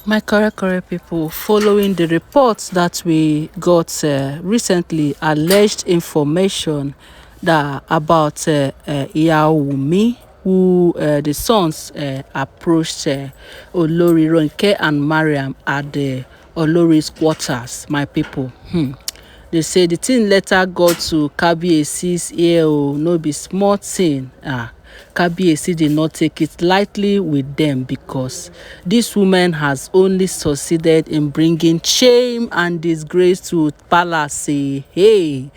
My correct people, following the reports that we got recently, alleged information that about Wummy, who the sons approached Olori Ronke and Mariam at the Olori's quarters. My people, they say the thing later got to Kabiyesi's ear. No be small thing. Kabiyesi did not take it lightly with them because this woman has only succeeded in bringing shame and disgrace to palace. Hey,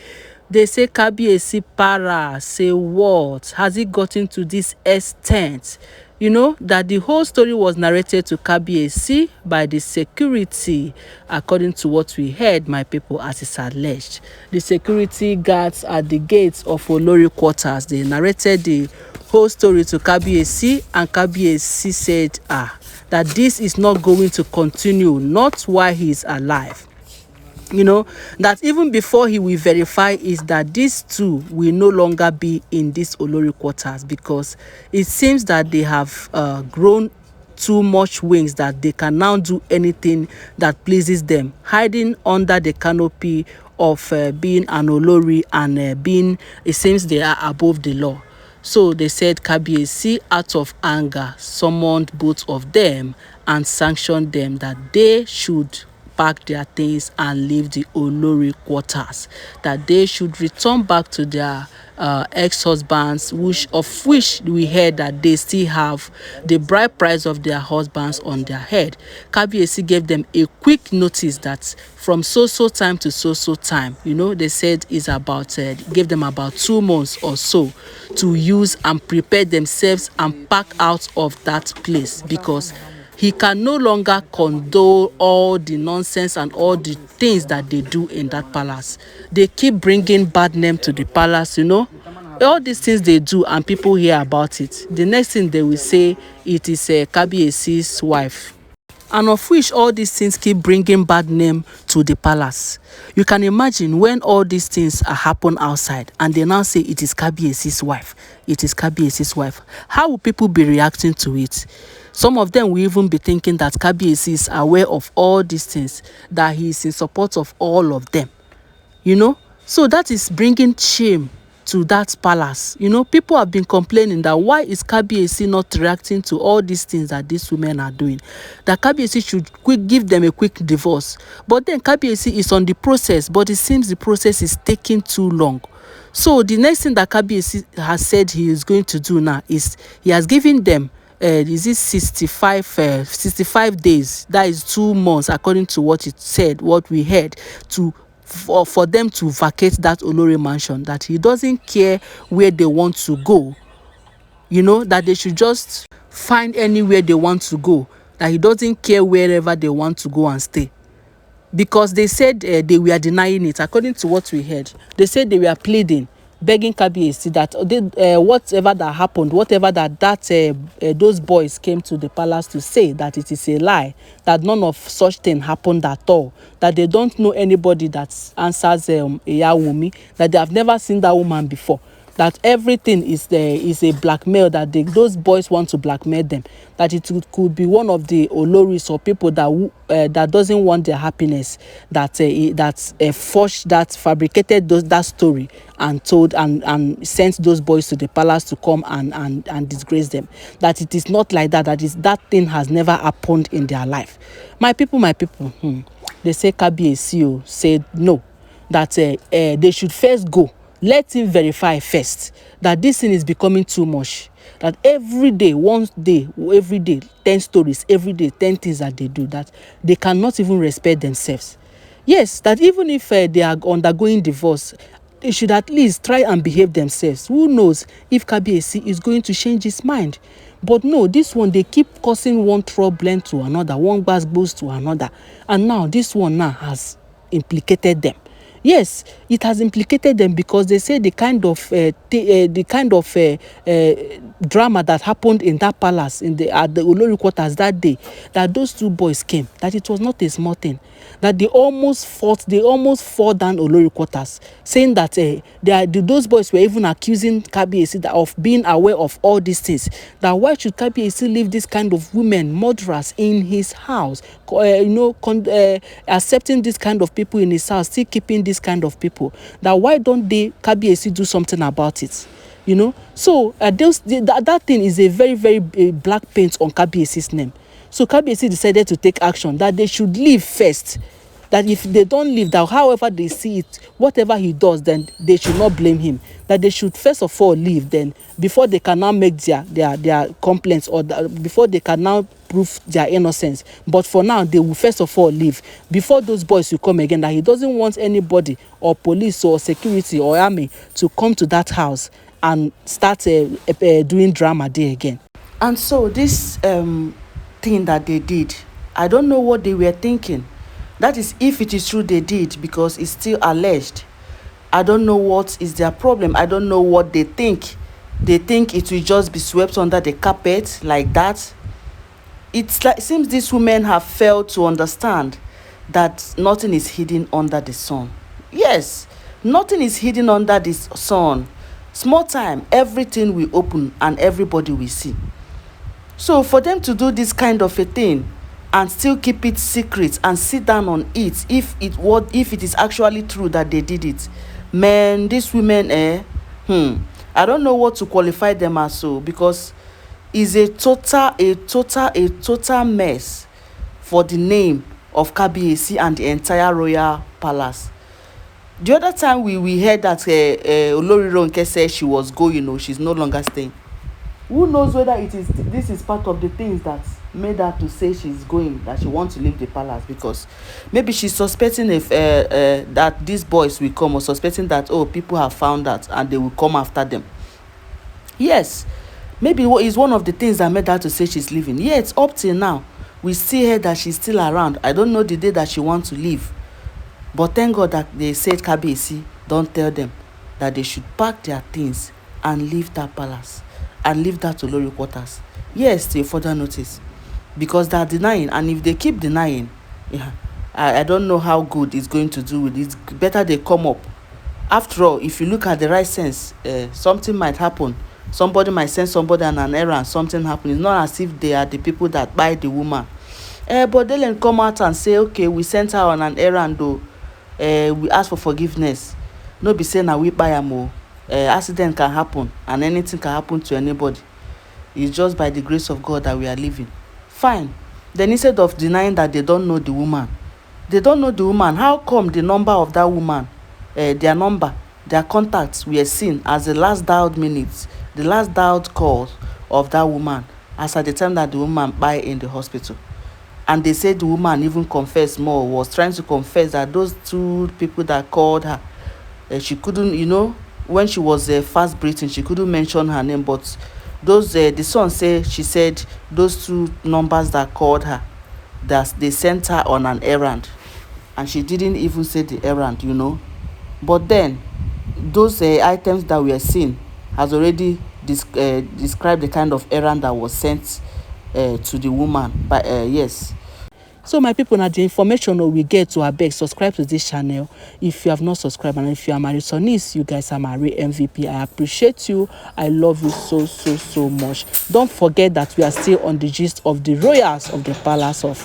they say Kabiyesi para. Say what? Has it gotten to this extent? You know that the whole story was narrated to Kabiyesi by the security, according to what we heard, my people, as is alleged. The security guards at the gates of Olori quarters, they narrated the whole story to Kabiyesi, and Kabiyesi said that this is not going to continue, not while he is alive. You know that even before he will verify is that these two will no longer be in this Olori quarters, because it seems that they have grown too much wings that they can now do anything that pleases them, hiding under the canopy of being an Olori and being, it seems they are above the law. So they said Kabiyesi, out of anger, summoned both of them and sanctioned them that they should pack their things and leave the Olori quarters, that they should return back to their ex-husbands, of which we heard that they still have the bride price of their husbands on their head. Kabiyesi gave them a quick notice that from so time to so time, you know, they said is about gave them about 2 months or so to use and prepare themselves and pack out of that place, because he can no longer condone all the nonsense and all the things that they do in that palace. They keep bringing bad name to the palace, you know. All these things they do and people hear about it. The next thing they will say, it is Kabiyesi's wife. And of which all these things keep bringing bad name to the palace. You can imagine when all these things are happen outside and they now say it is Kabiyesi's wife. It is Kabiyesi's wife. How will people be reacting to it? Some of them will even be thinking that Kabiyesi is aware of all these things, that he is in support of all of them. You know? So that is bringing shame to that palace. You know, people have been complaining that why is Kabiyesi not reacting to all these things that these women are doing? That Kabiyesi should give them a quick divorce. But then Kabiyesi is on the process, but it seems the process is taking too long. So the next thing that Kabiyesi has said he is going to do now is he has given them is it 65 days, that is 2 months, according to what it said, what we heard, to for them to vacate that Olori mansion, that he doesn't care where they want to go, you know, that they should just find anywhere they want to go, that he doesn't care wherever they want to go and stay. Because they said they were denying it, according to what we heard. They said they were pleading, begging Kabiyesi that whatever that happened, whatever that those boys came to the palace to say, that it is a lie, that none of such thing happened at all, that they don't know anybody that answers Wummy, that they have never seen that woman before, that everything is a blackmail, that those boys want to blackmail them, that it could be one of the Oloris or people that doesn't want their happiness, that forged that, fabricated that story and told and sent those boys to the palace to come and disgrace them. That it is not like that, that thing has never happened in their life. My people, they say Kabiyesi said no, that they should first go. Let him verify first that this thing is becoming too much. That every day, 10 stories, every day, 10 things that they do, that they cannot even respect themselves. Yes, that even if they are undergoing divorce, they should at least try and behave themselves. Who knows if Kabiyesi is going to change his mind? But no, this one, they keep causing one problem to another, one gbas to another. And now, this one now has implicated them. Yes, it has implicated them because they say the kind of drama that happened in that palace at the olori quarters that day, that those two boys came, that it was not a small thing, that they almost fought down olori quarters, saying that those boys were even accusing Kabiyesi of being aware of all these things, that why should Kabiyesi leave this kind of women murderers in his house, accepting this kind of people in his house, still keeping this kind of people, that why don't Kabiyesi do something about it? So that thing is a very, very black paint on Kabiyesi's name. So Kabiyesi decided to take action, that they should leave first, that if they don't leave, that however they see it, whatever he does, then they should not blame him, that they should first of all leave, then before they can now make their complaints, or before they can now prove their innocence. But for now, they will first of all leave before those boys will come again, that he doesn't want anybody or police or security or army to come to that house and start doing drama there again. And so this thing that they did, I don't know what they were thinking. That is, if it is true they did, because it's still alleged. I don't know what is their problem. I don't know what they think. They think it will just be swept under the carpet like that. It seems these women have failed to understand that nothing is hidden under the sun. Yes, nothing is hidden under this sun. Small time, everything will open and everybody will see. So for them to do this kind of a thing and still keep it secret and sit down on it, if it is actually true that they did it, man, these women, I don't know what to qualify them as, so, because it's a total mess for the name of Kabiyesi and the entire royal palace. The other time we heard that Olori Ronke said she was going, she's no longer staying. Who knows whether this is part of the things that made her to say she's going, that she wants to leave the palace, because maybe she's suspecting if that these boys will come, or suspecting that people have found out and they will come after them. Yes, maybe it's one of the things that made her to say she's leaving. Yet up till now we see her that she's still around. I don't know the day that she wants to leave, but thank God that they said Kabiyesi don't tell them that they should pack their things and leave that palace and leave that olori quarters. Yes, till further notice, because they are denying, and if they keep denying, I don't know how good it's going to do with it. It's better they come up. After all, if you look at the right sense, something might happen. Somebody might send somebody on an errand, something happen. It's not as if they are the people that buy the woman. But they'll come out and say, okay, we sent her on an errand though. We ask for forgiveness. No be saying that we buy am. Accident can happen and anything can happen to anybody. It's just by the grace of God that we are living. Fine. Then instead of denying that they don't know the woman, how come the number of that woman, their number, their contacts were seen as the last dialed minutes, the last dialed calls of that woman, as at the time that the woman died in the hospital? And they said the woman even confessed more, was trying to confess that those two people that called her, she couldn't, when she was fast breathing, she couldn't mention her name, but those the son she said those two numbers that called her, that they sent her on an errand, and she didn't even say the errand. But then those items that we are seeing has already described the kind of errand that was sent to the woman. But yes. So my people, now the information we get to abeg subscribe to this channel if you have not subscribed, and if you are my returnees, you guys are my real MVP. I appreciate you. I love you so much. Don't forget that we are still on the gist of the royals of the palace of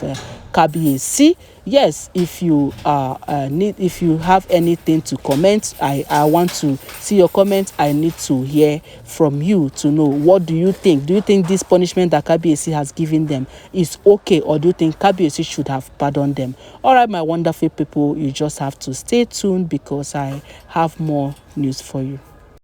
Kabiyesi. Yes, if you if you have anything to comment, I want to see your comments. I need to hear from you to know, what do you think? Do you think this punishment that Kabiyesi has given them is okay, or do you think Kabiyesi should have pardoned them? All right, my wonderful people, you just have to stay tuned, because I have more news for you.